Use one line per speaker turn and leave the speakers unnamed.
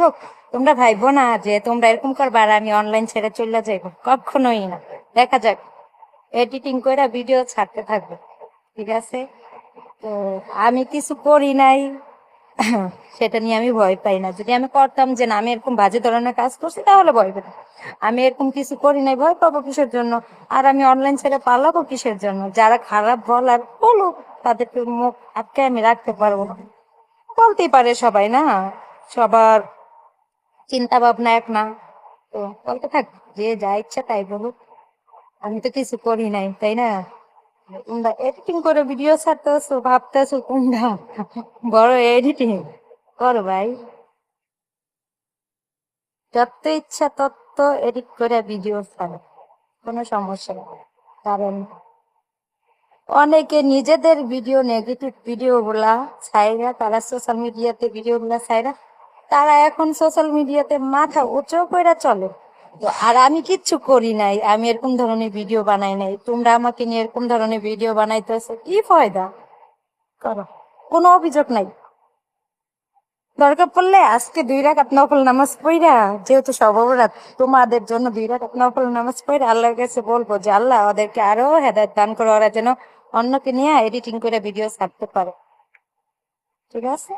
হোক, তোমরা ভাইবো না যে তোমরা এরকম করবা আর আমি অনলাইন ছেড়ে চলে যাইবো, কখনোই না। দেখা যাক, এডিটিং করে ভিডিও ছাড়তে থাকবো, ঠিক আছে? তো আমি কিছু করি নাই সেটা নিয়ে আমি ভয় পাই না। যদি আমি করতাম যে না আমি এরকম বাজে ধরনের কাজ করছি তাহলে ভয় পেতাম। আমি এরকম কিছু করি নাই, ভয় পাবো কিসের জন্য? আর আমি অনলাইন ছেড়ে পালাবো কিসের জন্য? যারা খারাপ বলার বলুক, তাদেরকে মুখ আটকে আমি রাখতে পারবো না। বলতেই পারে সবাই, না সবার চিন্তা ভাবনা এক না। তো বলতে থাক, যে যা ইচ্ছা তাই বলুক, আমি তো কিছু করি নাই, তাই না? তোমরা এডিটিং করে ভিডিও ছাড়তেছো, ভাবতেছো কোনটা বড় এডিটিং। করো ভাই, যত ইচ্ছা তত এডিট করে ভিডিও ছাড়ো, কোনো সমস্যা নেই। কারণ অনেকে নিজেদের ভিডিও, নেগেটিভ ভিডিও গুলা ছাইরা তারা সোশ্যাল মিডিয়াতে ভিডিও গুলা ছাইরা তারা এখন সোশ্যাল মিডিয়াতে মাথা উঁচু করে চলে। তো আর আমি কিচ্ছু করি নাই, আমি এরকম ধরনের ভিডিও বানাই নাই, তোমরা আমাকে নিয়ে এরকম ধরনের ভিডিও বানাইতেছো, কি ফায়দা? করো, কোনো অভিযোগ নাই। দরকার পড়লে আজকে 2 রাকাত নফল নামাজ পড়া, যেহেতু সব অপরাধ, তোমাদের জন্য 2 রাকাত নফল নামাজ পড়ে আল্লাহর কাছে বলবো যে আল্লাহ ওদেরকে আরো হেদায়েত দান করে, ওরা যেন অন্যকে নিয়ে এডিটিং করে ভিডিও ছাড়তে পারে, ঠিক আছে?